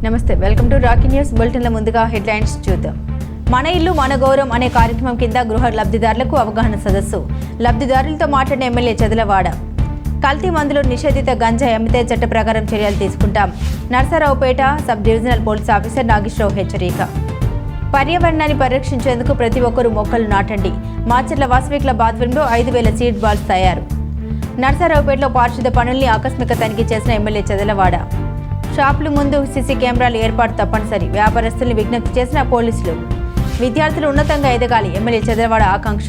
నమస్తే, welcome to Rocky news. బులెటిన్ల ముందుగా headlines చూద్దాం. మన ఇల్లు మన గౌరవం అనే కార్యక్రమం కింద గృహ లబ్ధిదారులకు అవగాహన సదస్సు. లబ్ధిదారులతో మాట్లాడిన ఎమ్మెల్యే చదలవాడ. కల్తీ మందులు నిషేధిత గంజాయి అమ్మితే చట్ట ప్రకారం చర్యలు తీసుకుంటాం. Narasaraopet sub divisional police officer Nageswara Rao హెచ్చరిక. పర్యావరణాన్ని పరిరక్షించేందుకు ప్రతి ఒక్కరూ మొక్కలు నాటండి. మాచర్ల వాసవి క్లబ్ ఆధ్వర్యంలో 5,000 సీడ్ బాల్స్ తయారు. నర్సరావుపేటలో పారిశుద్ధ పనుల్ని ఆకస్మిక తనిఖీ చేసిన ఎమ్మెల్యే చదలవాడ. షాపుల ముందు సీసీ కెమెరాల ఏర్పాటు తప్పనిసరి. వ్యాపారస్తుల్ని విజ్ఞప్తి చేసిన పోలీసులు. విద్యార్థులు ఉన్నతంగా ఎదగాలి, ఎమ్మెల్యే చదలవాడ ఆకాంక్ష.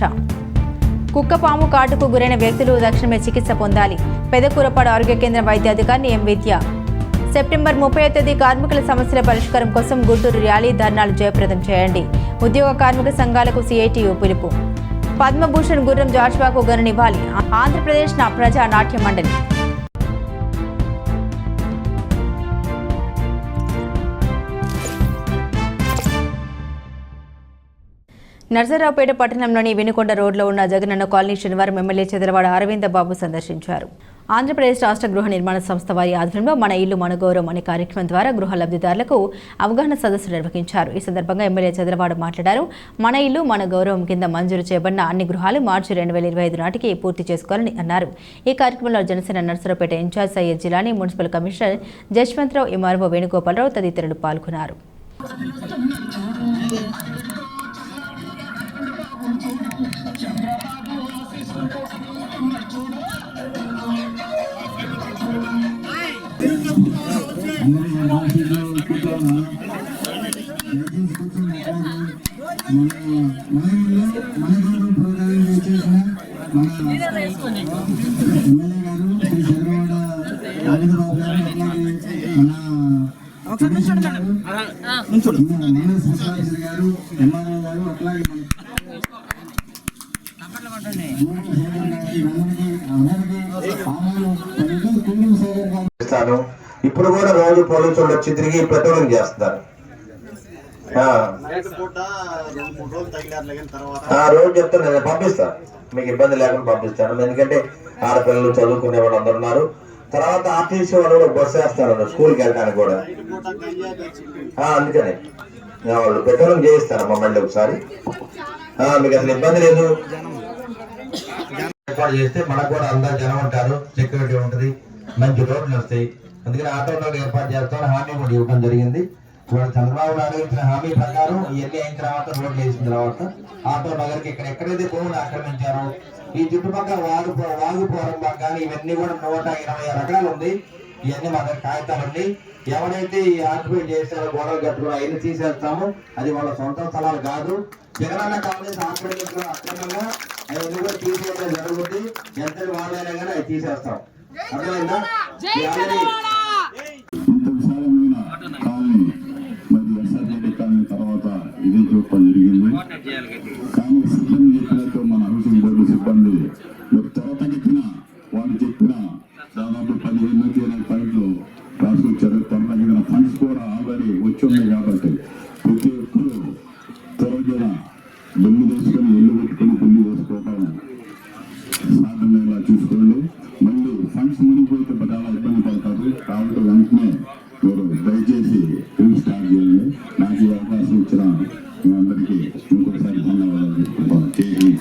కుక్కపాము కాటుకు గురైన వ్యక్తులు తక్షణమే చికిత్స పొందాలి. పెదకూరపాడు ఆరోగ్య కేంద్రం వైద్యాధికారిని ఎం విద్య. సెప్టెంబర్ 30వ తేదీ కార్మికుల సమస్యల పరిష్కారం కోసం గుంటూరు ర్యాలీ ధర్నాలు జయప్రదం చేయండి. ఉద్యోగ కార్మిక సంఘాలకు సిఐటియు పిలుపు. పద్మభూషణ్ గుర్రం జాషువాకు గనునివ్వాలి. ఆంధ్రప్రదేశ్ ప్రజా నాట్య మండలి. నర్సరావుపేట పట్టణంలోని వినుకొండ రోడ్లో ఉన్న జగనన్న కాలనీ శనివారం ఎమ్మెల్యే చదలవాడ అరవింద బాబు సందర్శించారు. ఆంధ్రప్రదేశ్ రాష్ట్ర గృహ నిర్మాణ సంస్థ వారి ఆధ్వర్యంలో మన ఇల్లు మన గౌరవం అనే కార్యక్రమం ద్వారా గృహ లబ్ధిదారులకు అవగాహన సదస్సు నిర్వహించారు. ఈ సందర్భంగా ఎమ్మెల్యే చదలవాడ మాట్లాడారు. మన ఇల్లు మన గౌరవం కింద మంజూరు చేయబడిన అన్ని గృహాలు మార్చి 2025 నాటికి పూర్తి చేసుకోవాలని అన్నారు. ఈ కార్యక్రమంలో Janasena Narasaraopet in charge Syed Jilani, municipal commissioner Jashwanth Rao, MRO Venugopala Rao తదితరులు పాల్గొన్నారు. ఇప్పుడు కూడా రోజు పోలీసులు వచ్చి తిరిగి పెట్రోలింగ్ చేస్తున్నారు. రోజు చెప్తాను, నేను పంపిస్తాను, మీకు ఇబ్బంది లేకుండా పంపిస్తాను. ఎందుకంటే ఆడపిల్లలు చదువుకునే వాళ్ళు అందరు ఉన్నారు. తర్వాత ఆర్టీసీ వాళ్ళు కూడా బస్సు వేస్తారు స్కూల్కి వెళ్ళడానికి కూడా. అందుకని వాళ్ళు పెట్రోలింగ్ చేయిస్తారు మమ్మల్ని ఒకసారి. మీకు అసలు ఇబ్బంది లేదు. ఏర్పాటు చేస్తే మనకు కూడా అందరు జనం ఉంటారు, సెక్యూరిటీ ఉంటుంది, మంచి రోడ్లు వస్తాయి. అందుకని ఆటోలో ఏర్పాటు చేస్తామని హామీ కూడా ఇవ్వడం జరిగింది. చంద్రబాబు నాయుడు ఇచ్చిన హామీ ప్రకారం ఇవన్నీ అయిన తర్వాత రోడ్లు వేసిన తర్వాత ఆటో నగర్కి ఇక్కడ ఎక్కడైతే భూములు ఆక్రమించారో ఈ చుట్టుపక్కల వాగుపోరం కానీ ఇవన్నీ కూడా 126 ఎకరాలు ఉంది. ఇవన్నీ మా దగ్గర కాగితాలు ఉంది. ఎవరైతే ఈ ఆక్యుపై చేశారో గోడలు కట్టుకుని అవన్నీ తీసేస్తాము. అది వాళ్ళ సొంత స్థలాలు కాదు. జగనన్న కాంగ్రెస్ ఆక్రమించిన అక్రమంగా అవన్నీ కూడా తీసేయడం జరుగుతుంది. ఎంత వాళ్ళైనా కానీ అవి తీసేస్తాం. అర్థమైందా? తర్వాత ఇదే చూడటం జరిగింది. కానీ సిబ్బంది చెప్పినట్టు మన హౌసింగ్ బోర్డు సిబ్బంది త్వర తగ్గిన వాళ్ళు చెప్పిన దాదాపు 15 నుంచి 20 పాయింట్లు రాసుకొచ్చారు. త్వర తగ్గిన ఫండ్స్ కూడా ఆల్రెడీ వచ్చి ఉన్నాయి. కాబట్టి ప్రతి ఒక్కరు త్వరగా బిల్లు తీసుకొని ఇల్లు పెట్టుకుని బిల్లు వేసుకోవటం సాధ్యమయ్యేలా చూసుకోండి. మళ్ళీ ఫండ్స్ మునిగిపోతే చాలా ఇబ్బంది పడతారు. కాబట్టి వెంటనే మీరు దయచేసి ఇల్లు స్టార్ట్ చేయండి. నాకు ఈ అవకాశం ఇచ్చిన మీ అందరికీ ఇంకొకసారి ధన్యవాదాలు చేసి.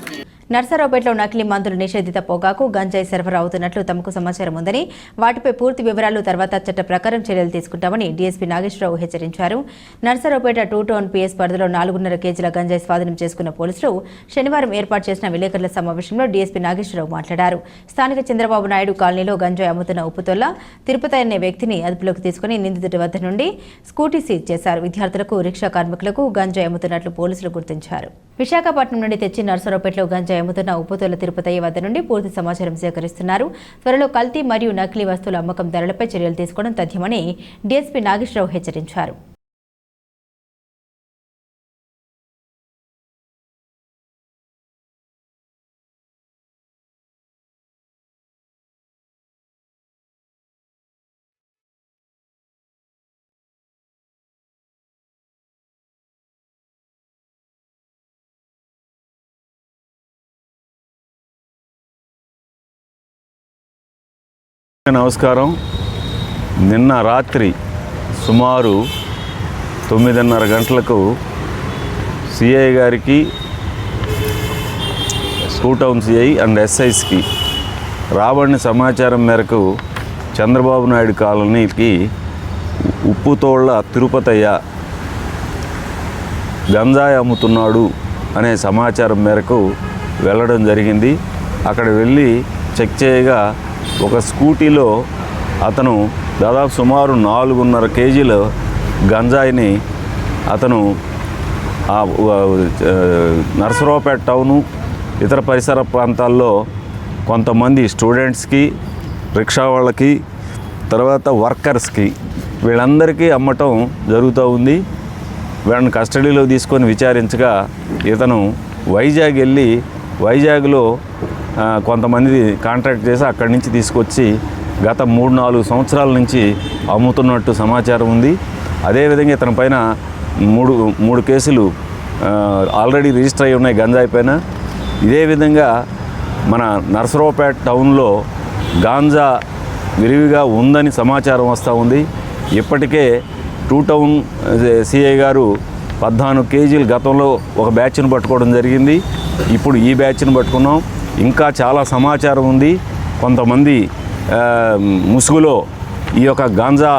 నర్సరావుపేటలో నకిలీ మందులు నిషేధిత పొగాకు, గంజాయి సరఫరా అవుతున్నట్లు తమకు సమాచారం ఉందని, వాటిపై పూర్తి వివరాలు తర్వాత చట్ట ప్రకారం చర్యలు తీసుకుంటామని డీఎస్పీ నాగేశ్వరరావు హెచ్చరించారు. నర్సరావుపేట 2 టౌన్ పిఎస్ పరిధిలో 4.5 కేజీల గంజాయి స్వాధీనం చేసుకున్న పోలీసులు శనివారం ఏర్పాటు చేసిన విలేకరుల సమావేశంలో డీఎస్పీ నాగేశ్వరరావు మాట్లాడారు. స్థానిక చంద్రబాబు నాయుడు కాలనీలో గంజాయి అమ్ముతున్న ఉప్పుతొల్ల తిరుపతి అనే వ్యక్తిని అదుపులోకి తీసుకుని నిందితుడి వద్ద నుండి స్కూటీ సీజ్ చేశారు. విద్యార్థులకు, రిక్షా కార్మికులకు గంజాయి అమ్ముతున్నట్లు పోలీసులు గుర్తించారు. విశాఖపట్నం నుండి తెచ్చి నర్సరావుపేటలో గంజాయి అమ్ముతున్న ఉప్పుతోల తిరుపతి వద్ద నుండి పూర్తి సమాచారం సేకరిస్తున్నారు. త్వరలో కల్తీ మరియు నకిలీ వస్తువుల అమ్మకం ధరలపై చర్యలు తీసుకోవడం తథ్యమని డీఎస్పీ నాగేశ్వరరావు హెచ్చరించారు. నమస్కారం. నిన్న రాత్రి సుమారు 9:30 గంటలకు సిఐ గారికి, స్కూ టౌన్ సిఐ అండ్ ఎస్ఐస్కి రాబడిన సమాచారం మేరకు చంద్రబాబు నాయుడు కాలనీకి ఉప్పుతోళ్ల తిరుపతయ్య గంజాయి అమ్ముతున్నాడు అనే సమాచారం మేరకు వెళ్ళడం జరిగింది. అక్కడ వెళ్ళి చెక్ చేయగా ఒక స్కూటీలో అతను దాదాపు సుమారు 4.5 కేజీల గంజాయిని అతను నర్సరావుపేట టౌను ఇతర పరిసర ప్రాంతాల్లో కొంతమంది స్టూడెంట్స్కి, రిక్షా వాళ్ళకి, తర్వాత వర్కర్స్కి వీళ్ళందరికీ అమ్మటం జరుగుతూ ఉంది. వీళ్ళని కస్టడీలో తీసుకొని విచారించగా ఇతను వైజాగ్ వెళ్ళి వైజాగ్లో కొంతమంది కాంట్రాక్ట్ చేసి అక్కడి నుంచి తీసుకొచ్చి గత 3-4 సంవత్సరాల నుంచి అమ్ముతున్నట్టు సమాచారం ఉంది. అదేవిధంగా ఇతని పైన మూడు కేసులు ఆల్రెడీ రిజిస్టర్ అయి ఉన్నాయి గంజాయి పైన. ఇదే విధంగా మన నర్సరావుపేట టౌన్లో గాంజా విరివిగా ఉందని సమాచారం వస్తూ ఉంది. ఇప్పటికే 2 టౌన్ సిఐ గారు 14 కేజీలు గతంలో ఒక బ్యాచ్ను పట్టుకోవడం జరిగింది. ఇప్పుడు ఈ బ్యాచ్ను పట్టుకున్నాం. ఇంకా చాలా సమాచారం ఉంది. కొంతమంది ముసుగులో ఈ యొక్క గాంజా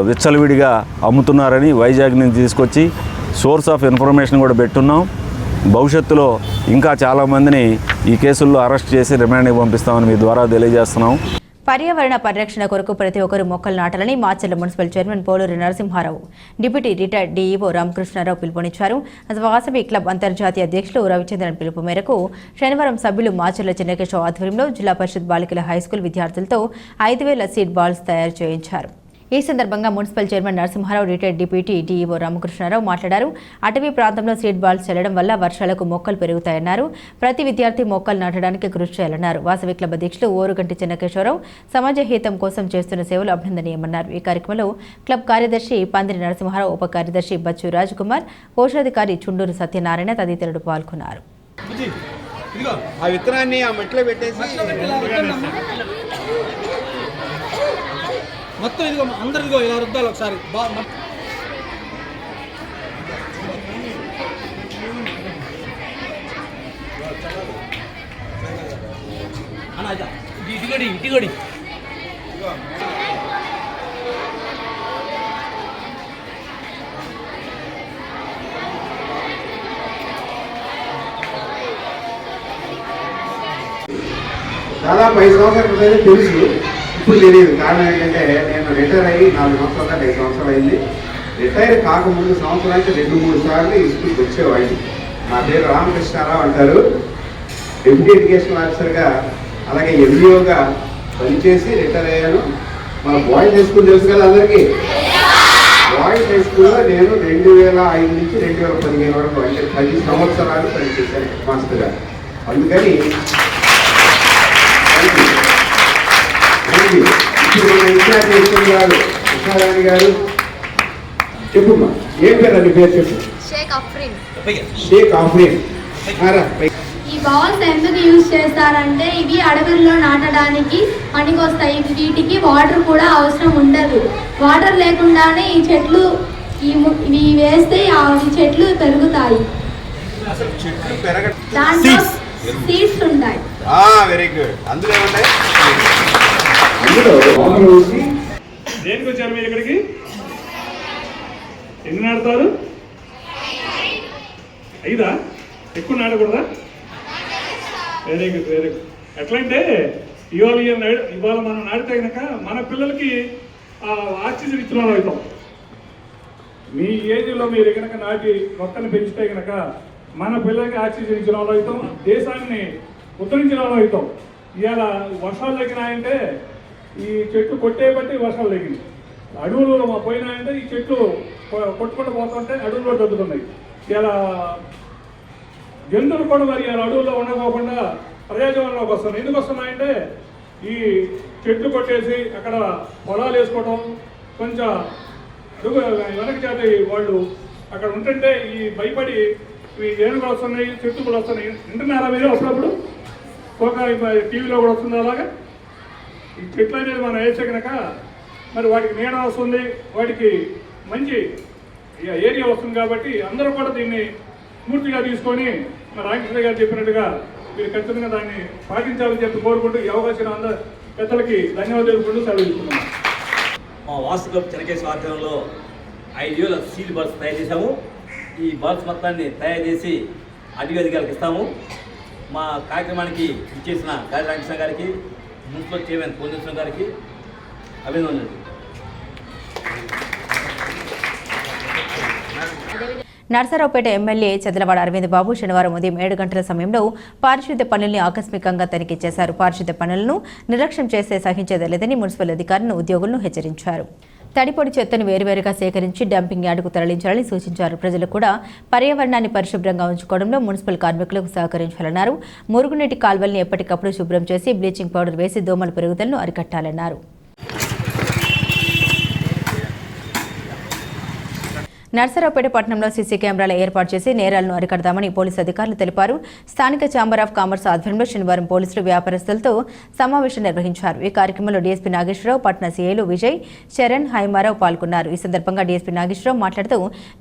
విచ్చలవిడిగా అమ్ముతున్నారని వైజాగ్ నుంచి తీసుకొచ్చి సోర్స్ ఆఫ్ ఇన్ఫర్మేషన్ కూడా పెట్టున్నాం. భవిష్యత్తులో ఇంకా చాలామందిని ఈ కేసుల్లో అరెస్ట్ చేసి రిమాండ్కి పంపిస్తామని మీ ద్వారా తెలియజేస్తున్నాం. పర్యావరణ పరిరక్షణ కొరకు ప్రతి ఒక్కరూ మొక్కలు నాటాలని Macherla municipal chairman Poluri Narasimha Rao, deputy retired DEO Ramakrishna Rao పిలుపునిచ్చారు. వాసవి క్లబ్ అంతర్జాతీయ అధ్యక్షులు రవిచంద్రన్ పిలుపు మేరకు శనివారం సభ్యులు మాచర్ల చెన్నకేశవ ఆధ్వర్యంలో జిల్లా పరిషత్ బాలికల హైస్కూల్ విద్యార్థులతో 5,000 సీడ్ బాల్స్ తయారు చేయించారు. ఈ సందర్భంగా municipal chairman Narasimha Rao, retired deputy DEO Ramakrishna Rao మాట్లాడారు. అటవీ ప్రాంతంలో సీడ్ బాల్స్ చల్లడం వల్ల వర్షాలకు మొక్కలు పెరుగుతాయన్నారు. ప్రతి విద్యార్థి మొక్కలు నాటడానికి కృషి చేయాలన్నారు. వాసవి క్లబ్ అధ్యక్షులు ఓరుగంటి చెన్నకేశ్వరరావు సమాజ హితం కోసం చేస్తున్న సేవలు అభినందనీయమన్నారు. ఈ కార్యక్రమంలో క్లబ్ కార్యదర్శి పందిరి నరసింహారావు, ఉప కార్యదర్శి బచ్చు రాజ్ కుమార్, కోశాధికారి చుండూరు సత్యనారాయణ తదితరులు పాల్గొన్నారు. మొత్తం ఇదిగో అందరిదిగో ఇలా రుద్దాలి ఒకసారి ఇటుగడి దాదాపు 5 సంవత్సరాల క్రితం తెలుసు, ఇప్పుడు తెలియదు. కారణం ఏంటంటే నేను రిటైర్ అయ్యి 4 సంవత్సరాలు 5 సంవత్సరాలు అయింది. రిటైర్ కాకముందు సంవత్సరానికి 2-3 సార్లు ఈ స్కూల్కి వచ్చేవాడిని. నా పేరు రామకృష్ణారావు అంటారు. డిప్యూటీ ఎడ్యుకేషన్ ఆఫీసర్గా అలాగే ఎంఈఓగా పనిచేసి రిటైర్ అయ్యాను. మన బాయ్స్ హై స్కూల్ తెలుసు కదా అందరికీ. బాయ్స్ హై స్కూల్లో నేను 2005 నుంచి 2015 వరకు అంటే 10 సంవత్సరాలు పనిచేశాను హెడ్ మాస్టర్గా. అందుకని ఇప్పుడు మన ఇన్ఛార్జ్ గారు ఉషారాణి గారు చెప్పుమ్మా, ఏం పేరు అది పేరు చెప్పు. షేక్ ఆఫ్రీన్. ఈ బాల్స్ ఎందుకు యూజ్ చేస్తారంటే ఇవి అడవుల్లో నాటడానికి పనికొస్తాయి. వీటికి వాటర్ కూడా అవసరం ఉండదు. వాటర్ లేకుండానే ఈ చెట్లు ఇవి వేస్తే ఈ చెట్లు పెరుగుతాయి. దాంట్లో సీడ్స్ ఉంటాయి. Very good. అందులో ఉంటాయి. దేనికి వచ్చారు మీరు ఇక్కడికి? ఎన్ని నాటుతారు? 5 ఎక్కువ నాటకూడదా? Very good, very good. ఎట్లా అంటే ఇవాళ మనం నాటితే కనుక మన పిల్లలకి ఆక్సిజన్ ఇచ్చిన వాళ్ళు అవుతాం. మీ ఏజ్లో మీరు కనుక నాటి మొక్కలు పెంచితే కనుక మన పిల్లలకి ఆక్సిజన్ ఇచ్చిన వాళ్ళు అవుతాం, దేశాన్ని ఉద్ధరించిన వాళ్ళు అవుతాం. ఇవాళ వర్షాలు తగ్గినాయంటే ఈ చెట్లు కొట్టే బట్టి వర్షాలు తగ్గినాయి. అడవులు పోయినాయంటే ఈ చెట్లు కొట్టుకుంటూ పోతుంటే అడవుల్లో దొరుకుతున్నాయి. ఇలా జంతువులు కూడా మరి ఇలా అడవుల్లో ఉండకోకుండా ప్రజాజీవనంలోకి వస్తున్నాయి. ఎందుకు వస్తున్నాయంటే ఈ చెట్లు కొట్టేసి అక్కడ పొలాలు వేసుకోవడం, కొంచెం అడుగు వెనక చేతి వాళ్ళు అక్కడ ఉంటుంటే ఈ భయపడి ఈ ఏనుగులు వస్తున్నాయి, చెట్లు కూడా వస్తున్నాయి. వింటున్నారా మీరు? అప్పుడప్పుడు టీవీలో కూడా వస్తుంది. అలాగా ఈ చెట్లు అనేది మనం వేసే కనుక మరి వాటికి నీడ వస్తుంది, వాటికి మంచి ఏరియా వస్తుంది కాబట్టి అందరూ కూడా దీన్ని స్ఫూర్తిగా తీసుకొని మన రామకృష్ణ గారు చెప్పినట్టుగా మీరు ఖచ్చితంగా దాన్ని పాటించాలని చెప్పి కోరుకుంటూ ఈ అవకాశం అందరూ పెద్దలకి ధన్యవాదాలు తెలుపుకుంటూ సెలవు తీసుకున్నాం. మా వాస్తు క్లబ్ చెనకేశ్వర ఆధ్వర్యంలో 5,000 సీల్ బల్బ్స్ తయారు చేశాము. ఈ బల్బ్స్ మొత్తాన్ని తయారు చేసి అధికారులకు ఇస్తాము. మా కార్యక్రమానికి ఇచ్చేసిన గాలి రామకృష్ణ గారికి, మున్సిపల్ చైర్మన్ పోలీసు గారికి అభినందనలు. నర్సరావుపేట ఎమ్మెల్యే చదలవాడ అరవింద్ బాబు శనివారం ఉదయం 7 గంటల సమయంలో పారిశుద్ధ్య పనుల్ని ఆకస్మికంగా తనిఖీ చేశారు. పారిశుద్ధ్య పనులను నిర్లక్ష్యం చేస్తే సహించేదలేదని మున్సిపల్ అధికారులను ఉద్యోగులను హెచ్చరించారు. తడిపొడి చెత్తను వేరువేరుగా సేకరించి డంపింగ్ యార్డుకు తరలించాలని సూచించారు. ప్రజలు కూడా పర్యావరణాన్ని పరిశుభ్రంగా ఉంచుకోవడంలో మున్సిపల్ కార్మికులకు సహకరించాలన్నారు. మురుగునీటి కాల్వల్ని ఎప్పటికప్పుడు శుభ్రం చేసి బ్లీచింగ్ పౌడర్ వేసి దోమల పెరుగుదలను అరికట్టాలన్నారు. నర్సరావుపేట పట్టణంలో సీసీ కెమెరాల ఏర్పాటు చేసి నేరాలను అరికడదామని పోలీసు అధికారులు తెలిపారు. స్థానిక ఛాంబర్ ఆఫ్ కామర్స్ ఆధ్వర్యంలో శనివారం పోలీసులు వ్యాపారస్తులతో సమావేశం నిర్వహించారు. ఈ కార్యక్రమంలో డీఎస్పీ నాగేశ్వరరావు, పట్టణ సీఐలు విజయ్, చరణ్, హైమారావు పాల్గొన్నారు. ఈ సందర్భంగా డీఎస్పీ నాగేశ్వరరావు మాట్లాడుతూ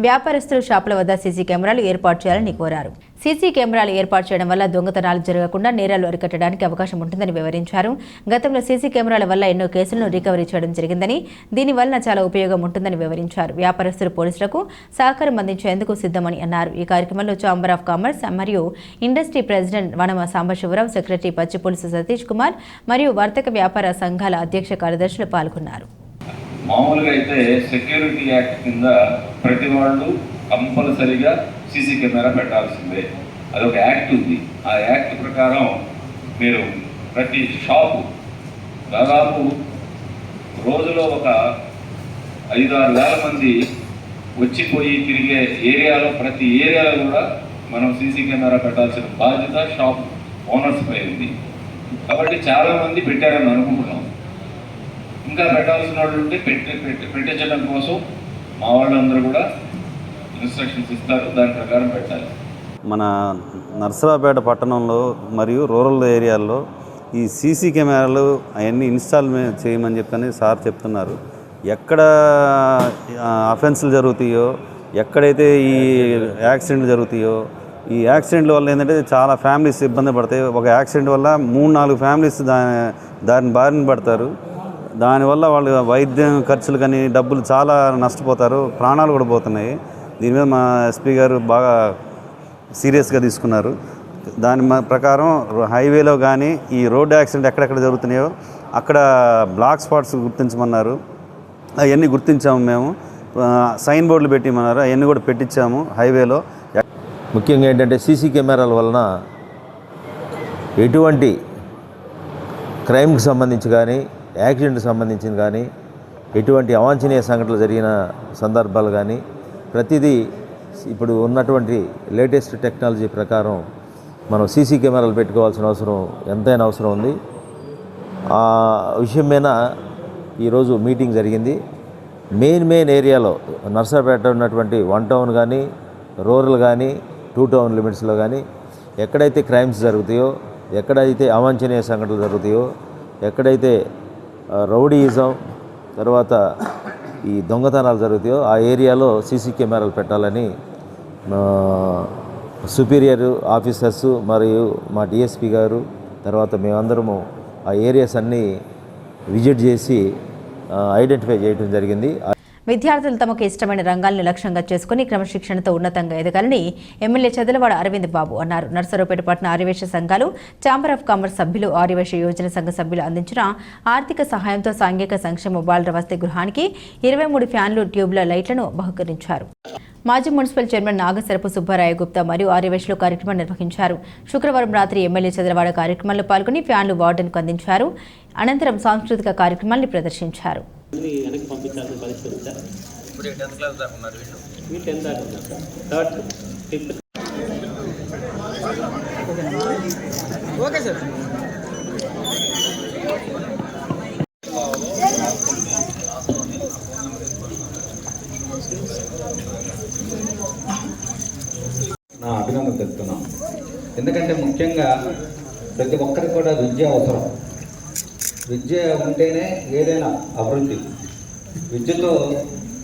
వ్యాపారస్తులు షాపుల వద్ద సీసీ కెమెరాలు ఏర్పాటు చేయాలని కోరారు. సీసీ కెమెరాలు ఏర్పాటు చేయడం వల్ల దొంగతనాలు జరగకుండా నేరాలు అరికట్టడానికి అవకాశం ఉంటుందని వివరించారు. గతంలో సీసీ కెమెరాల వల్ల ఎన్నో కేసులను రికవరీ చేయడం జరిగిందని, దీనివల్ల చాలా ఉపయోగం ఉంటుందని వివరించారు. వ్యాపారస్తులు పోలీసులకు సహకారం అందించేందుకు సిద్ధమని అన్నారు. ఈ కార్యక్రమంలో ఛాంబర్ ఆఫ్ కామర్స్ మరియు industry president Vanama Sambasiva Rao, secretary Pachipulusu Satish Kumar మరియు వర్తక వ్యాపార సంఘాల అధ్యక్ష కార్యదర్శులు పాల్గొన్నారు. మామూలుగా అయితే సెక్యూరిటీ యాక్ట్ కింద ప్రతి వాళ్ళు కంపల్సరీగా సీసీ కెమెరా పెట్టాల్సిందే. అదొక యాక్ట్ ఉంది. ఆ యాక్ట్ ప్రకారం మీరు ప్రతి షాపు దాదాపు రోజులో ఒక 5-6 వేల మంది వచ్చిపోయి తిరిగే ఏరియాలో ప్రతి ఏరియాలో కూడా మనం సీసీ కెమెరా పెట్టాల్సిన బాధ్యత షాప్ ఓనర్స్ పై ఉంది. కాబట్టి చాలామంది పెట్టారని అనుకుంటున్నాం. ఇంకా పెట్టాల్సిన వాళ్ళు ఉంటే పెట్టించడం కోసం మా వాళ్ళందరూ కూడా ఇన్స్ట్రక్షన్స్ ఇస్తారు. దాని ప్రకారం పెట్టాలి. మన నర్సరావుపేట పట్టణంలో మరియు రూరల్ ఏరియాల్లో ఈ సీసీ కెమెరాలు అవన్నీ ఇన్స్టాల్ చేయమని చెప్పని సార్ చెప్తున్నారు. ఎక్కడ అఫెన్స్లు జరుగుతాయో, ఎక్కడైతే ఈ యాక్సిడెంట్లు జరుగుతాయో, ఈ యాక్సిడెంట్ల వల్ల ఏంటంటే చాలా ఫ్యామిలీస్ ఇబ్బంది పడతాయి. ఒక యాక్సిడెంట్ వల్ల 3-4 ఫ్యామిలీస్ దాని బారిన పడతారు. దానివల్ల వాళ్ళు వైద్యం ఖర్చులు కానీ డబ్బులు చాలా నష్టపోతారు, ప్రాణాలు కూడా పోతున్నాయి. దీని మీద మా ఎస్పీ గారు బాగా సీరియస్గా తీసుకున్నారు. దాని ప్రకారం హైవేలో కానీ ఈ రోడ్ యాక్సిడెంట్ ఎక్కడెక్కడ జరుగుతున్నాయో అక్కడ బ్లాక్ స్పాట్స్ గుర్తించమన్నారు. అవన్నీ గుర్తించాము. మేము సైన్ బోర్డులు పెట్టిమన్నారు, అవన్నీ కూడా పెట్టించాము హైవేలో. ముఖ్యంగా ఏంటంటే సీసీ కెమెరాల వలన ఎటువంటి క్రైమ్కి సంబంధించి కానీ, యాక్సిడెంట్కి సంబంధించిన కానీ, ఎటువంటి అవాంఛనీయ సంఘటనలు జరిగిన సందర్భాలు కానీ ప్రతిదీ ఇప్పుడు ఉన్నటువంటి లేటెస్ట్ టెక్నాలజీ ప్రకారం మనం సీసీ కెమెరాలు పెట్టుకోవాల్సిన అవసరం ఎంతైనా అవసరం ఉంది. ఆ విషయం మీద ఈరోజు మీటింగ్ జరిగింది. మెయిన్ ఏరియాలో నర్సరావుపేట ఉన్నటువంటి 1 టౌన్ కానీ, రూరల్ కానీ, 2 టౌన్ లిమిట్స్లో కానీ ఎక్కడైతే క్రైమ్స్ జరుగుతాయో, ఎక్కడైతే అవాంఛనీయ సంఘటనలు జరుగుతాయో, ఎక్కడైతే రౌడీయిజం తర్వాత ఈ దొంగతనాలు జరుగుతాయో ఆ ఏరియాలో సీసీ కెమెరాలు పెట్టాలని సుపీరియర్ ఆఫీసర్స్ మరియు మా డిఎస్పీ గారు తర్వాత మేమందరము ఆ ఏరియాస్ అన్నీ విజిట్ చేసి ఐడెంటిఫై చేయడం జరిగింది. విద్యార్థులు తమకు ఇష్టమైన రంగాలను లక్ష్యంగా చేసుకుని క్రమశిక్షణతో ఉన్నతంగా ఎదగాలని ఎమ్మెల్యే చదలవాడ అరవింద్ బాబు అన్నారు. నర్సరావుపేట పట్టణ ఆర్యవేశ సంఘాలు, ఛాంబర్ ఆఫ్ కామర్స్ సభ్యులు, ఆర్యవేశ యోజన సంఘ సభ్యులు అందించిన ఆర్థిక సహాయంతో సాంఘిక సంక్షేమ బాలుర వసతి గృహానికి 23 ఫ్యాన్లు, ట్యూబ్ల లైట్లను బహుకరించారు. మాజీ మున్సిపల్ చైర్మన్ నాగసరపు సుబ్బారాయ గుప్తా మరియు ఆర్యవేశలో కార్యక్రమం నిర్వహించారు. శుక్రవారం రాత్రి ఎమ్మెల్యే చదలవాడ కార్యక్రమంలో పాల్గొని ఫ్యాన్లు వార్డెన్కు అందించారు. అనంతరం సాంస్కృతిక కార్యక్రమాన్ని ప్రదర్శించారు. వెనక్కి పంపించాల్సిన పరిస్థితి ఉంది సార్. ఇప్పుడు 10th క్లాస్ దాకా ఉన్నారు వీళ్ళు 10th దాకా ఉన్నారు sir. Third fifth okay sir. నా అభినందన తెలుపుతున్నాం. ఎందుకంటే ముఖ్యంగా ప్రతి ఒక్కరికి కూడా విద్య అవసరం. విద్య ఉంటేనే ఏదైనా అభివృద్ధి. విద్యతో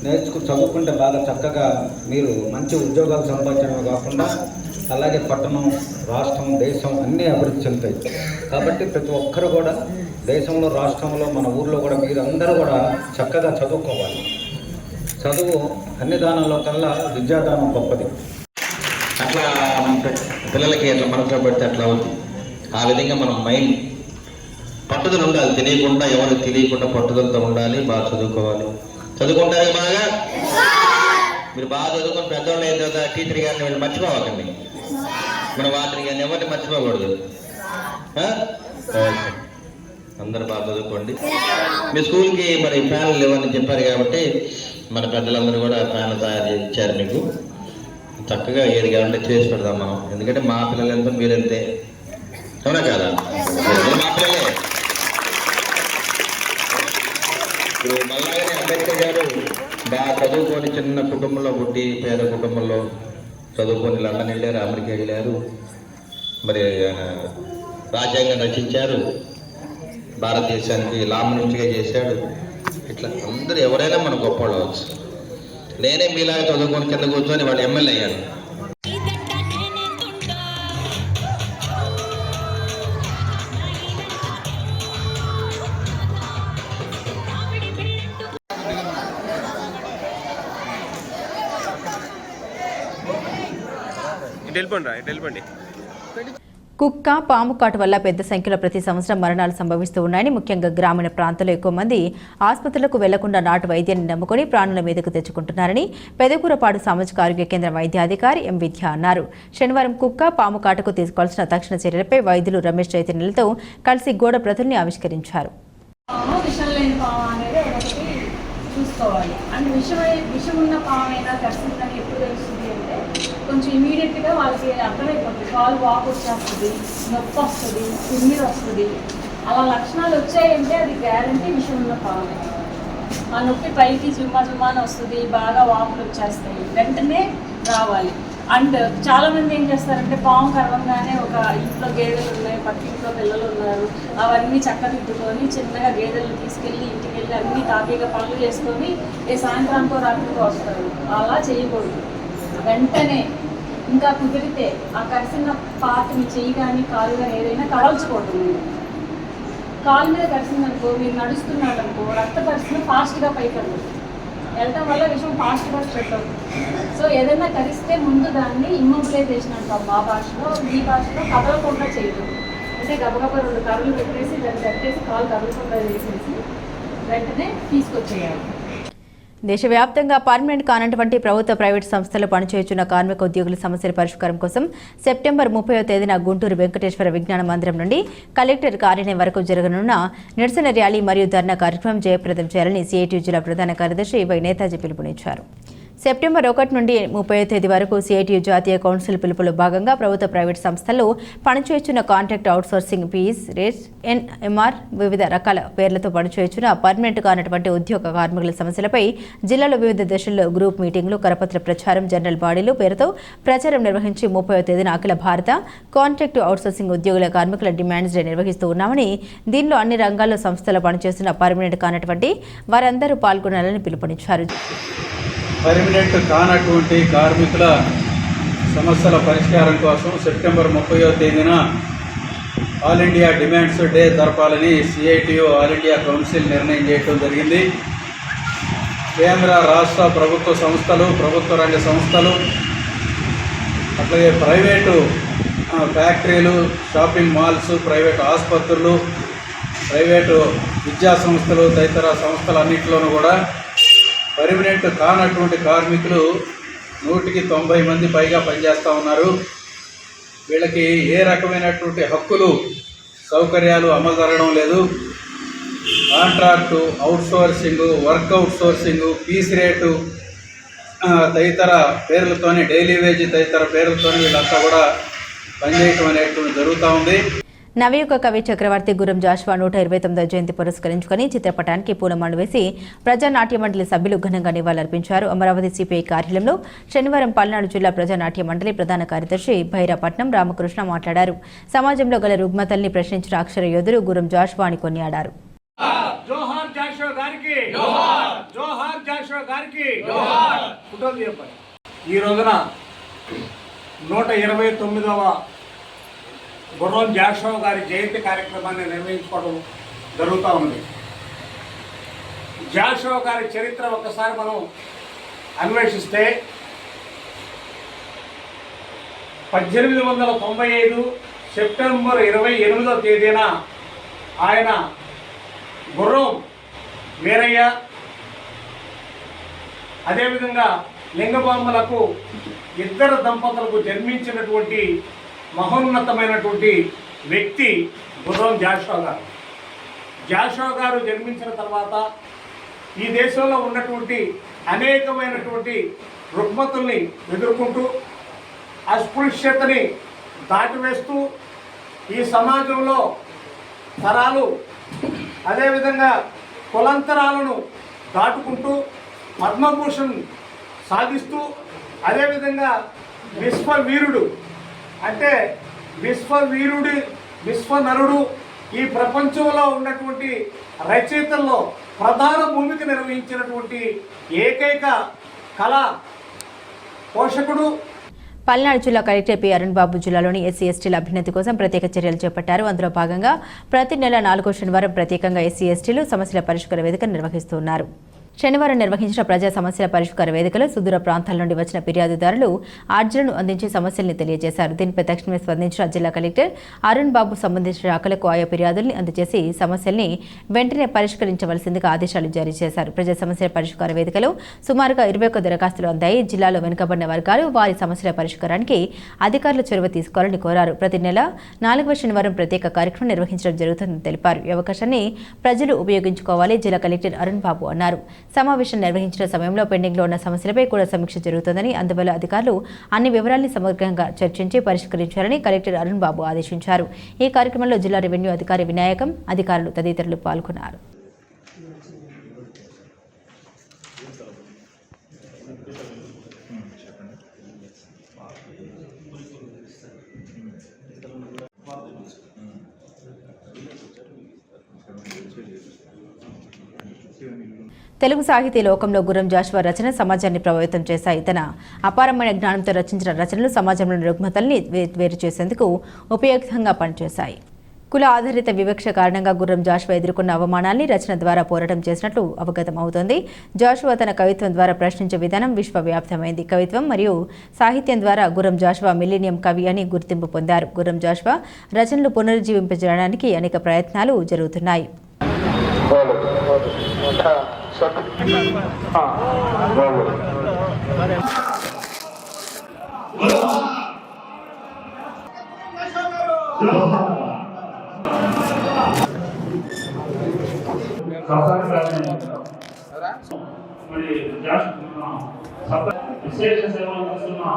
చదువుకుంటే బాగా చక్కగా మీరు మంచి ఉద్యోగాలు సంపాదించడమే కాకుండా అలాగే పట్టణం, రాష్ట్రం, దేశం అన్నీ అభివృద్ధి చెందుతాయి. కాబట్టి ప్రతి ఒక్కరు కూడా దేశంలో, రాష్ట్రంలో, మన ఊర్లో కూడా మీరందరూ కూడా చక్కగా చదువుకోవాలి. చదువు అన్ని దానాల్లో కల్లా విద్యాదానం గొప్పది. అట్లా పిల్లలకి ఎట్లా మనసులో పెడితే అట్లా అవుతుంది. ఆ విధంగా మనం మైండ్ పట్టుదల ఉండాలి. తెలియకుండా, ఎవరికి తెలియకుండా పట్టుదలతో ఉండాలి. బాగా చదువుకోవాలి. చదువుకుంటారు బాగా. మీరు బాగా చదువుకొని పెద్దవాళ్ళు అయిన తర్వాత టీచర్ గారిని వీళ్ళు మర్చిపోవాలండి. మన వాటిని కానీ ఎవరిని మర్చిపోకూడదు. అందరూ బాగా చదువుకోండి. మీ స్కూల్కి మరి ఫ్యాన్లు ఇవ్వని చెప్పారు కాబట్టి మన పెద్దలందరూ కూడా ఫ్యాన్లు తయారు చేసి ఇచ్చారు మీకు. చక్కగా ఏది కావాలంటే చేసి పెడదాం మనం. ఎందుకంటే మా పిల్లలు ఎంత మీరెంతే, అవునా కదా? మా పిల్లలే. ఇప్పుడు మళ్ళాగానే అంబేద్కర్ గారు బాగా చదువుకొని చిన్న కుటుంబంలో పుట్టి పేద కుటుంబంలో చదువుకొని లండన్ వెళ్ళారు, అమెరికా వెళ్ళారు, మరి రాజ్యాంగం రచించారు, భారతదేశానికి లాభనిగా చేశాడు. ఇట్లా అందరూ ఎవరైనా మన గొప్పవాళ్ళు అవ్వచ్చు. నేనే మీలాగా చదువుకొని కింద కూర్చొని వాళ్ళు ఎమ్మెల్యే అయ్యాను. కుక్క, పాము కాటు వల్ల పెద్ద సంఖ్యలో ప్రతి సంవత్సరం మరణాలు సంభవిస్తూ ఉన్నాయని, ముఖ్యంగా గ్రామీణ ప్రాంతాల్లో ఎక్కువ మంది ఆసుపత్రులకు వెళ్లకుండా నాటు వైద్యాన్ని నమ్ముకొని ప్రాణుల మీదకు తెచ్చుకుంటున్నారని పెదకూరపాడు సామాజిక ఆరోగ్య కేంద్ర వైద్యాధికారి ఎం విద్య అన్నారు. శనివారం కుక్క, పాము కాటుకు తీసుకోవాల్సిన తక్షణ చర్యలపై వైద్యులు రమేష్ చైతన్యలతో కలిసి గోడ ప్రతుల్ని ఆవిష్కరించారు. చూసుకోవాలి. అండ్ విషం ఉన్న పామైనా కరిసిందని ఎప్పుడు తెలుస్తుంది అంటే కొంచెం ఇమీడియట్గా వాళ్ళకి అర్థమైపోతుంది. కాలు వాపు వచ్చేస్తుంది, నొప్పి వస్తుంది, తిమ్మిడి వస్తుంది. అలా లక్షణాలు వచ్చాయంటే అది గ్యారంటీ విషం ఉన్న పామే. ఆ నొప్పి పైకి జుమ్మాని వస్తుంది, బాగా వాపులు వచ్చేస్తాయి, వెంటనే రావాలి. అండ్ చాలామంది ఏం చేస్తారంటే పాము కరవంగానే ఒక ఇంట్లో గేదెలు ఉన్నాయి, పక్కింట్లో పిల్లలు ఉన్నారు, అవన్నీ చక్కదిద్దుకొని చిన్నగా గేదెలను తీసుకెళ్ళి ఇంటికి వెళ్ళి అన్నీ తాపీగా పనులు చేసుకొని సాయంత్రానికో రాత్రికో వస్తారు. అలా చేయకూడదు. వెంటనే ఇంకా కుదిరితే ఆ కరిసిన పార్ట్ని చెయ్యి కానీ కాలు కానీ ఏదైనా కవల్చకూడదు. మీరు కాలు మీద కరిసిందనుకో, మీరు నడుస్తున్నారనుకో, రక్త పరిస్థితి ఫాస్ట్గా పైకి వెళ్ళటం వల్ల విషయం ఫాస్ట్గా స్ప్రెడ్ అవుతుంది. సో ఏదైనా కరిస్తే ముందు దాన్ని ఇమ్మొబిలైజేషన్ అంటాం మా భాషలో. ఈ భాషలో కదలకుండా చేయడం అంటే గబగబ 2 కర్రలు పెట్టేసి దాన్ని కట్టేసి కాలు కదలకుండా వేసేసి వెంటనే తీసుకొచ్చేయాలి. దేశవ్యాప్తంగా పర్మనెంట్ కానటువంటి ప్రభుత్వ, ప్రైవేటు సంస్థలు పనిచేస్తున్న కార్మిక ఉద్యోగుల సమస్యల పరిష్కారం కోసం సెప్టెంబర్ 30వ తేదీన గుంటూరు వెంకటేశ్వర విజ్ఞాన మందిరం నుండి కలెక్టర్ కార్యాలయం వరకు జరగనున్న నిరసన ర్యాలీ మరియు ధర్నా కార్యక్రమం జయప్రదం చేయాలని సిఐటియు జిల్లా ప్రధాన కార్యదర్శి వై నేతాజీ పిలుపునిచ్చారు. సెప్టెంబర్ 1 నుండి 30వ తేదీ వరకు సిఐటియు జాతీయ కౌన్సిల్ పిలుపులో భాగంగా ప్రభుత్వ, ప్రైవేటు సంస్థల్లో పనిచేస్తున్న contract outsourcing, piece rates, NMR వివిధ రకాల పేర్లతో పనిచేస్తున్న పర్మనెంట్ కానటువంటి ఉద్యోగ కార్మికుల సమస్యలపై జిల్లాలో వివిధ దశల్లో గ్రూప్ మీటింగ్లు, కరపత్ర ప్రచారం, జనరల్ బాడీలు పేరుతో ప్రచారం నిర్వహించి 30వ తేదీన అఖిల భారత కాంట్రాక్ట్ అవుట్సోర్సింగ్ ఉద్యోగుల కార్మికుల డిమాండ్స్ డే నిర్వహిస్తూ ఉన్నామని, దీనిలో అన్ని రంగాల్లో సంస్థలో పనిచేస్తున్న పర్మనెంట్ కానటువంటి వారందరూ పాల్గొనాలని పిలుపునిచ్చారు. పర్మనెంట్ కానటువంటి కార్మికుల సమస్యల పరిష్కారం కోసం సెప్టెంబర్ 30వ తేదీన ఆల్ ఇండియా డిమాండ్స్ డే జరపాలని సిఐటియు ఆల్ ఇండియా కౌన్సిల్ నిర్ణయం చేయడం జరిగింది. కేంద్ర, రాష్ట్ర ప్రభుత్వ సంస్థలు, ప్రభుత్వ రంగ సంస్థలు, అట్లాగే ప్రైవేటు ఫ్యాక్టరీలు, షాపింగ్ మాల్స్, ప్రైవేటు ఆసుపత్రులు, ప్రైవేటు విద్యా సంస్థలు తదితర సంస్థలన్నింటిలోనూ కూడా పర్మనెంట్ కానటువంటి కార్మికులు 100కి 90 మంది పైగా పనిచేస్తూ ఉన్నారు. వీళ్ళకి ఏ రకమైనటువంటి హక్కులు, సౌకర్యాలు అమలు జరగడం లేదు. Contract, outsourcing, work outsourcing, piece rate తదితర పేర్లతోని, డైలీ వేజ్ తదితర పేర్లతోని వీళ్ళంతా కూడా పనిచేయటం అనేటువంటి జరుగుతూ ఉంది. నవయుగ కవి చక్రవర్తి గురం జాషువా 129వ జయంతి పురస్కరించుకుని చిత్రపటానికి పూలమాలలు వేసి ప్రజానాట్య మండలి సభ్యులు ఘనంగా నివాళులర్పించారు. అమరావతి సిపిఐ కార్యాలయంలో శనివారం పల్నాడు జిల్లా ప్రజానాట్య మండలి ప్రధాన కార్యదర్శి భైరపట్నం రామకృష్ణ మాట్లాడారు. సమాజంలో గల రుగ్మతల్ని ప్రశ్నించిన అక్షర యోధుడు గురం జాషువా అని కొనియాడారు. జాషువా గారికి ఫోటోలు చెప్పండి. ఈ రోజున 129వ గుర్రం జాషువా గారి జయంతి కార్యక్రమాన్ని నిర్వహించుకోవడం జరుగుతూ ఉంది. జాషువా గారి చరిత్ర ఒక్కసారి మనం అన్వేషిస్తే 1895 సెప్టెంబర్ 28వ తేదీన ఆయన గుర్రం వీరయ్య, అదేవిధంగా లింగబామ్మలకు ఇద్దరు దంపతులకు జన్మించినటువంటి మహోన్నతమైనటువంటి వ్యక్తి గుర్రం జాషువా గారు. జాషువా గారు జన్మించిన తర్వాత ఈ దేశంలో ఉన్నటువంటి అనేకమైనటువంటి రుగ్మతుల్ని ఎదుర్కొంటూ అస్పృశ్యతని దాటివేస్తూ ఈ సమాజంలో తరాలు అదేవిధంగా కులాంతరాలను దాటుకుంటూ పద్మభూషణ్ సాధిస్తూ అదేవిధంగా విశ్వవీరుడు అంటే విశ్వనరుడు ఈ ప్రపంచంలో ఉన్నటువంటి రచయితల్లో ప్రధాన భూమిక నిర్వహించినటువంటి ఏకైక కళా పోషకుడు. పల్నాడు జిల్లా కలెక్టర్ పి అరుణ్ బాబు జిల్లాలోని ఎస్సీ ఎస్టీల అభ్యున్నతి కోసం ప్రత్యేక చర్యలు చేపట్టారు. అందులో భాగంగా ప్రతి నెల 4వ శనివారం ప్రత్యేకంగా ఎస్సీ ఎస్టీలు సమస్యల పరిష్కార వేదికను నిర్వహిస్తున్నారు. శనివారం నిర్వహించిన ప్రజా సమస్యల పరిష్కార వేదికలో సుదూర ప్రాంతాల నుండి వచ్చిన ఫిర్యాదుదారులు అర్జీలను అందించి సమస్యల్ని తెలియజేశారు. దీనిపై తక్షణమే స్పందించిన జిల్లా కలెక్టర్ అరుణ్ బాబు సంబంధించిన శాఖలకు ఆయా ఫిర్యాదుల్ని అందజేసి సమస్యల్ని వెంటనే పరిష్కరించవలసిందిగా ఆదేశాలు జారీ చేశారు. ప్రజా సమస్యల పరిష్కార వేదికలో సుమారుగా 21 దరఖాస్తులు అందాయి. జిల్లాలో వెనుకబడిన వర్గాలు వారి సమస్యల పరిష్కారానికి అధికారులు చొరవ తీసుకోవాలని కోరారు. ప్రతి నెల 4వ శనివారం ప్రత్యేక కార్యక్రమం నిర్వహించడం జరుగుతుందని తెలిపారు. ఈ అవకాశాన్ని ప్రజలు ఉపయోగించుకోవాలి జిల్లా కలెక్టర్ అరుణ్ బాబు అన్నారు. సమావేశం నిర్వహించిన సమయంలో పెండింగ్లో ఉన్న సమస్యలపై కూడా సమీక్ష జరుగుతుందని, అందువల్ల అధికారులు అన్ని వివరాల్ని సమగ్రంగా చర్చించి పరిష్కరించాలని కలెక్టర్ అరుణ్ బాబు ఆదేశించారు. ఈ కార్యక్రమంలో జిల్లా రెవెన్యూ అధికారి వినాయకం, అధికారులు తదితరులు పాల్గొన్నారు. తెలుగు సాహితీ లోకంలో గుర్రం జాషువా రచన సమాజాన్ని ప్రభావితం చేశాయి. తన అపారమైన జ్ఞానంతో రచించిన రచనలు సమాజంలోని రుగ్మతల్ని వేరు చేసేందుకు ఉపయుక్తంగా పనిచేశాయి. కుల ఆధారిత వివక్ష కారణంగా గుర్రం జాషువా ఎదుర్కొన్న అవమానాల్ని రచన ద్వారా పోరాటం చేసినట్లు అవగతం అవుతోంది. జాషువా తన కవిత్వం ద్వారా ప్రశ్నించే విధానం విశ్వవ్యాప్తమైంది. కవిత్వం మరియు సాహిత్యం ద్వారా గుర్రం జాషువా మిలీనియం కవి అని గుర్తింపు పొందారు. గుర్రం జాషువా రచనలు పునరుజ్జీవింపజేయడానికి అనేక ప్రయత్నాలు జరుగుతున్నాయి. విశేష సేవలు అందిస్తున్నాం.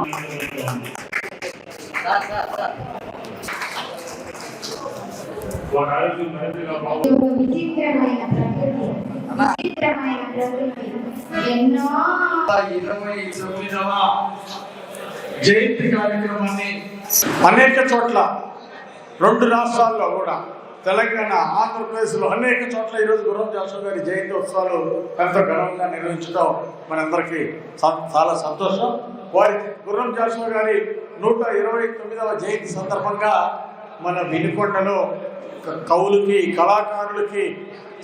జయంతి కార్యక్రమాన్ని అనేక చోట్ల 2 రాష్ట్రాల్లో కూడా తెలంగాణ, ఆంధ్రప్రదేశ్లో అనేక చోట్ల ఈరోజు గుర్రం జాషువా గారి జయంతి ఉత్సవాలు ఎంతో ఘనంగా నిర్వహించడం మనందరికీ చాలా సంతోషం. వారి గుర్రం జాషువా గారి 129వ జయంతి సందర్భంగా మన వినుకొండలో కవులకి, కళాకారులకి,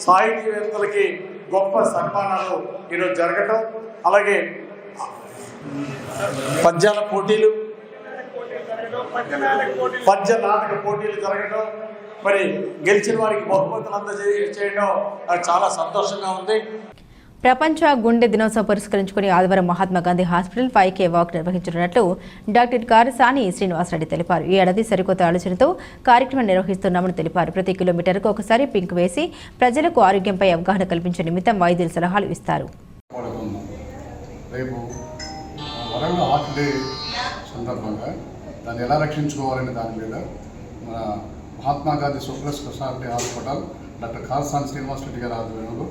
సాహితీవేత్తలకి గొప్ప సన్మానాలు ఈరోజు జరగటం, అలాగే పద్యాల పోటీలు, పద్య నాటక పోటీలు జరగటం, మరి గెలిచిన వారికి బహుమతులు అందజేయడం నాకు చాలా సంతోషంగా ఉంది. ప్రపంచ గుండె దినోత్సవం పురస్కరించుకుని ఆదివారం మహాత్మాగాంధీ హాస్పిటల్ 5K వాక్ నిర్వహించనున్నట్లు డాక్టర్ కారసాని శ్రీనివాసరెడ్డి తెలిపారు. ఈ ఏడాది సరికొత్త ఆలోచనతో కార్యక్రమం నిర్వహిస్తున్నామని తెలిపారు. ప్రతి కిలోమీటర్కు ఒకసారి పింక్ వేసి ప్రజలకు ఆరోగ్యంపై అవగాహన కల్పించే నిమిత్తం వైద్యులు సలహాలు ఇస్తారు. రేపు వరల్డ్ హార్ట్ డే సందర్భంగా దాన్ని ఎలా రక్షించుకోవాలనే దాని మీద మన Mahatma Gandhi super specialty hospital doctor Karasani Srinivasa Reddy గారి ఆధ్వర్యంలో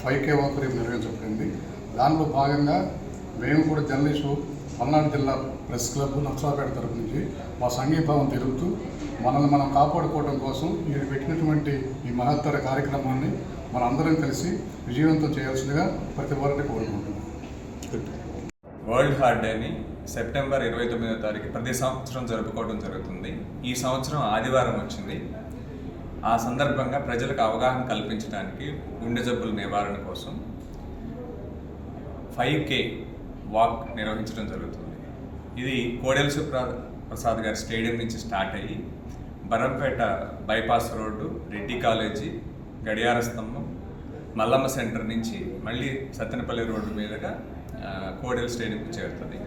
5K వాక్ రేపు నిర్వహించబడింది. దానిలో భాగంగా మేము కూడా జర్నలిస్టు పల్నాడు జిల్లా ప్రెస్ క్లబ్ నర్సరావుపేట తరపు నుంచి మా సంఘీభావం తెలుపుతూ మనల్ని మనం కాపాడుకోవడం కోసం వీరు పెట్టినటువంటి ఈ మహత్తర కార్యక్రమాన్ని మనందరం కలిసి విజయవంతం చేయాల్సిందిగా ప్రతి ఒక్కరిని కోరుకుంటున్నాం. వరల్డ్ హార్ట్ డేని సెప్టెంబర్ 29వ తారీఖు ప్రతి సంవత్సరం జరుపుకోవడం జరుగుతుంది. ఈ సంవత్సరం ఆదివారం వచ్చింది. ఆ సందర్భంగా ప్రజలకు అవగాహన కల్పించడానికి గుండె జబ్బుల నివారణ కోసం 5K వాక్ నిర్వహించడం జరుగుతుంది. ఇది కోడెల ప్రసాద్ గారి స్టేడియం నుంచి స్టార్ట్ అయ్యి Barampeta bypass road, Reddy college, గడియార స్తంభం, మల్లమ్మ సెంటర్ నుంచి మళ్ళీ సత్తెనపల్లి రోడ్డు మీదుగా కోడెల స్టేడియంకి చేరుతుంది.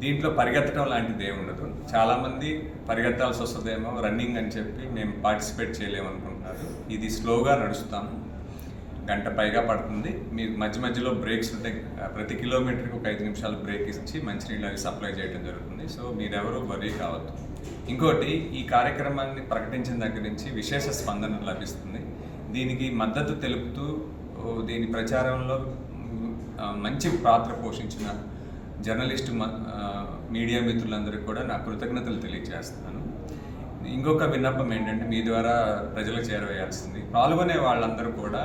దీంట్లో పరిగెత్తడం లాంటిది ఏమి ఉండదు. చాలామంది పరిగెత్తాల్సి వస్తుందేమో, రన్నింగ్ అని చెప్పి మేము పార్టిసిపేట్ చేయలేము అనుకుంటున్నారు. ఇది స్లోగా నడుస్తాము, గంట పైగా పడుతుంది. మీకు మధ్య మధ్యలో బ్రేక్స్ ఉంటాయి. ప్రతి కిలోమీటర్కి ఒక 5 నిమిషాలు బ్రేక్ ఇచ్చి మంచినీళ్ళు అవి సప్లై చేయడం జరుగుతుంది. సో మీరెవరూ వరీ కావద్దు. ఇంకోటి, ఈ కార్యక్రమాన్ని ప్రకటించిన దగ్గర నుంచి విశేష స్పందన లభిస్తుంది. దీనికి మద్దతు తెలుపుతూ దీని ప్రచారంలో మంచి పాత్ర పోషించిన జర్నలిస్టు మీడియా మిత్రులందరికీ కూడా నా కృతజ్ఞతలు తెలియజేస్తున్నాను. ఇంకొక విన్నపం ఏంటంటే, మీ ద్వారా ప్రజలకు చేరవేయాల్సింది, పాల్గొనే వాళ్ళందరూ కూడా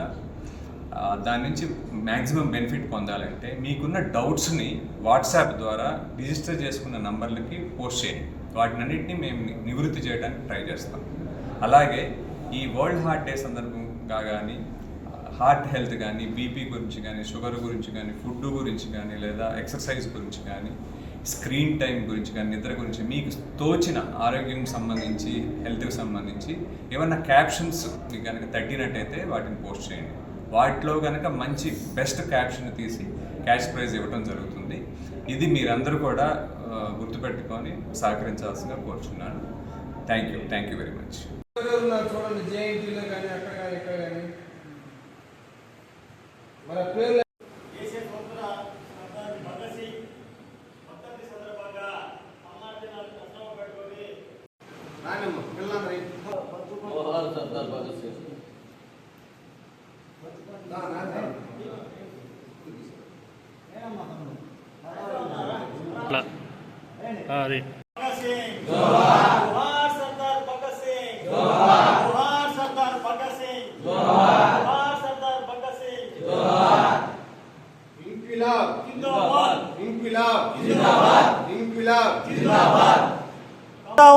దాని నుంచి మ్యాక్సిమం బెనిఫిట్ పొందాలంటే మీకున్న డౌట్స్ని వాట్సాప్ ద్వారా రిజిస్టర్ చేసుకున్న నంబర్లకి పోస్ట్ చేయండి. వాటినన్నింటినీ మేము నివృత్తి చేయడానికి ట్రై చేస్తాం. అలాగే ఈ వరల్డ్ హార్ట్ డే సందర్భంగా కానీ, హార్ట్ హెల్త్ కానీ, బీపీ గురించి కానీ, షుగర్ గురించి కానీ, ఫుడ్ గురించి కానీ, లేదా ఎక్సర్సైజ్ గురించి కానీ, స్క్రీన్ టైం గురించి కానీ, నిద్ర గురించి మీకు తోచిన ఆరోగ్యం సంబంధించి, హెల్త్కి సంబంధించి ఏమన్నా క్యాప్షన్స్ మీకు కనుక తగ్గినట్టయితే వాటిని పోస్ట్ చేయండి. వాటిలో కనుక మంచి బెస్ట్ క్యాప్షన్ తీసి క్యాష్ ప్రైజ్ ఇవ్వడం జరుగుతుంది. ఇది మీరందరూ కూడా గుర్తుపెట్టుకొని సహకరించాల్సిందిగా కోరుచున్నాను. Thank you very much. చూడండి, జేఎన్టీలో కానీ అక్కడ కానీ ఇక్కడ కానీ మన పేర్లు అది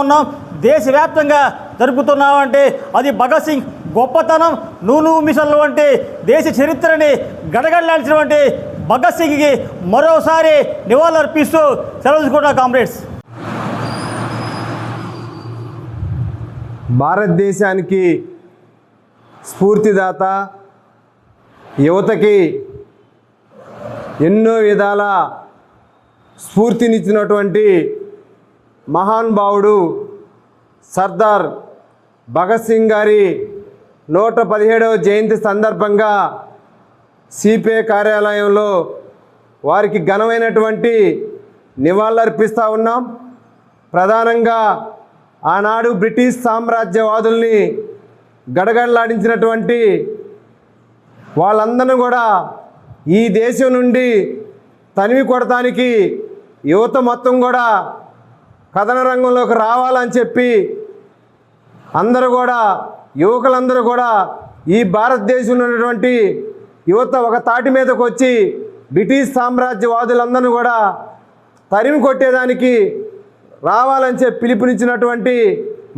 ఉన్నాం. దేశవ్యాప్తంగా జరుపుతున్నామంటే అది భగత్ సింగ్ గొప్పతనం. నూలు మిషన్లు వంటి దేశ చరిత్రని గడగడలాల్సినటువంటి భగత్ సింగ్కి మరోసారి నివాళులర్పిస్తూ సెలవు తీసుకుంటున్నా కామ్రేడ్స్. భారతదేశానికి స్ఫూర్తిదాత, యువతకి ఎన్నో విధాల స్ఫూర్తినిచ్చినటువంటి మహానుభావుడు సర్దార్ భగత్ సింగ్ గారి 117వ జయంతి సందర్భంగా సిపిఐ కార్యాలయంలో వారికి ఘనమైనటువంటి నివాళులర్పిస్తూ ఉన్నాం. ప్రధానంగా ఆనాడు బ్రిటిష్ సామ్రాజ్యవాదుల్ని గడగడలాడించినటువంటి వాళ్ళందరినీ కూడా ఈ దేశం నుండి తనివి కొడటానికి యువత మొత్తం కూడా కథన రంగంలోకి రావాలని చెప్పి అందరూ కూడా, యువకులందరూ కూడా ఈ భారతదేశంలో ఉన్నటువంటి యువత ఒక తాటి మీదకి వచ్చి బ్రిటిష్ సామ్రాజ్యవాదులందరినీ కూడా తరిమి కొట్టేదానికి రావాలని చెప్పి పిలుపునిచ్చినటువంటి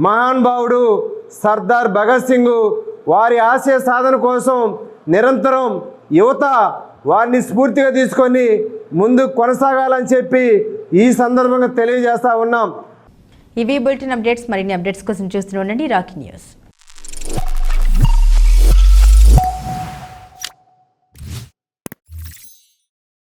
మహానుభావుడు సర్దార్ భగత్ సింగ్. వారి ఆశయ సాధన కోసం నిరంతరం యువత వారిని స్ఫూర్తిగా తీసుకొని ముందుకు కొనసాగాలని చెప్పి ఈ సందర్భంగా తెలియజేస్తూ ఉన్నాం. ఇవి బులెటిన్ అప్డేట్స్. మరిన్ని అప్డేట్స్ కోసం చూస్తూనే ఉండండి రాకీ న్యూస్.